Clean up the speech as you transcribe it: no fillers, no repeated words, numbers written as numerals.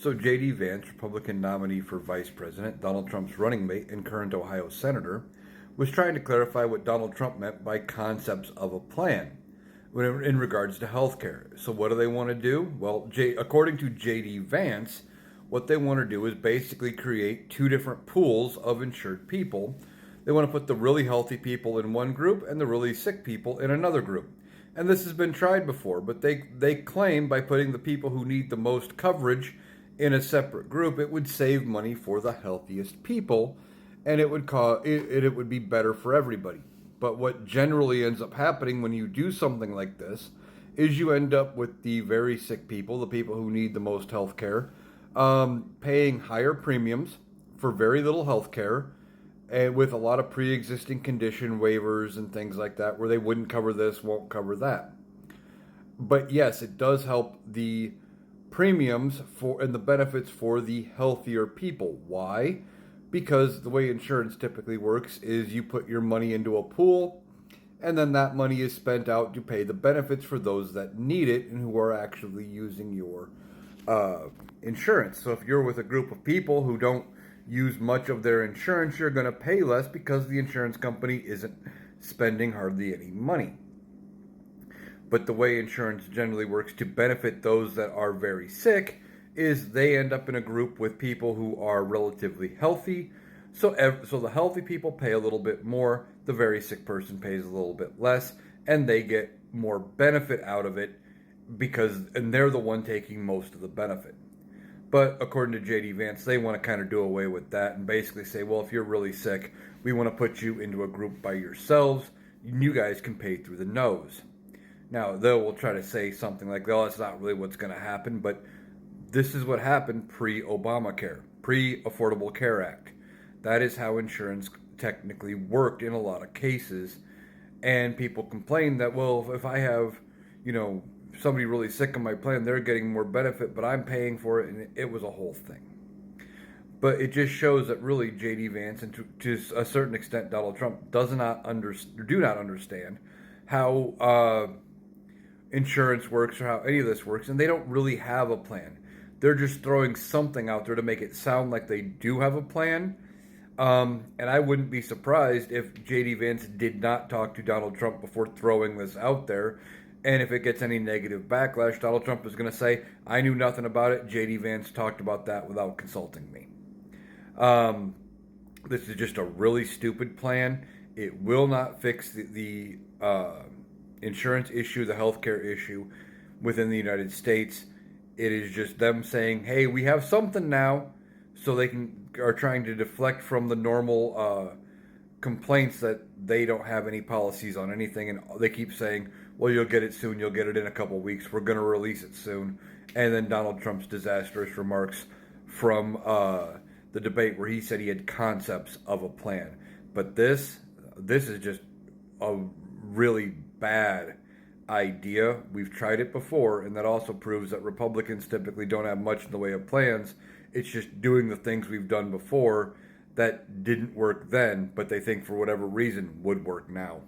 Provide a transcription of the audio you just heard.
So J.D. Vance, Republican nominee for vice president, Donald Trump's running mate and current Ohio senator, was trying to clarify what Donald Trump meant by concepts of a plan in regards to health care. So what do they want to do? Well, according to J.D. Vance, what they want to do is basically create two different pools of insured people. They want to put the really healthy people in one group and the really sick people in another group. And this has been tried before, but they claim by putting the people who need the most coverage in a separate group, it would save money for the healthiest people, and it would be better for everybody. But what generally ends up happening when you do something like this is you end up with the very sick people, the people who need the most health care, paying higher premiums for very little health care, and with a lot of pre-existing condition waivers and things like that, where they wouldn't cover this, won't cover that. But yes, it does help the premiums for and the benefits for the healthier people. Why? Because the way insurance typically works is you put your money into a pool, and then that money is spent out to pay the benefits for those that need it and who are actually using your insurance. So if you're with a group of people who don't use much of their insurance, you're going to pay less because the insurance company isn't spending hardly any money. But the way insurance generally works to benefit those that are very sick is they end up in a group with people who are relatively healthy. So the healthy people pay a little bit more, the very sick person pays a little bit less, and they get more benefit out of it and they're the one taking most of the benefit. But according to J.D. Vance, they want to kind of do away with that and basically say, well, if you're really sick, we want to put you into a group by yourselves. You guys can pay through the nose. Now, they will try to say something like, well, that's not really what's going to happen, but this is what happened pre-Obamacare, pre-Affordable Care Act. That is how insurance technically worked in a lot of cases. And people complain that, well, if I have, somebody really sick on my plan, they're getting more benefit, but I'm paying for it, and it was a whole thing. But it just shows that really J.D. Vance and to a certain extent Donald Trump do not understand how insurance works or how any of this works, and they don't really have a plan. They're just throwing something out there to make it sound like they do have a plan. And I wouldn't be surprised if J.D. Vance did not talk to Donald Trump before throwing this out there. And if it gets any negative backlash, Donald Trump is going to say, I knew nothing about it. J.D. Vance talked about that without consulting me. This is just a really stupid plan. It will not fix the insurance issue, the healthcare issue within the United States. It is just them saying, hey, we have something now, so they are trying to deflect from the normal complaints that they don't have any policies on anything, and they keep saying, well, you'll get it soon, you'll get it in a couple of weeks, we're going to release it soon. And then Donald Trump's disastrous remarks from the debate where he said he had concepts of a plan. But this is just a really bad idea. We've tried it before, and that also proves that Republicans typically don't have much in the way of plans. It's just doing the things we've done before that didn't work then, but they think for whatever reason would work now.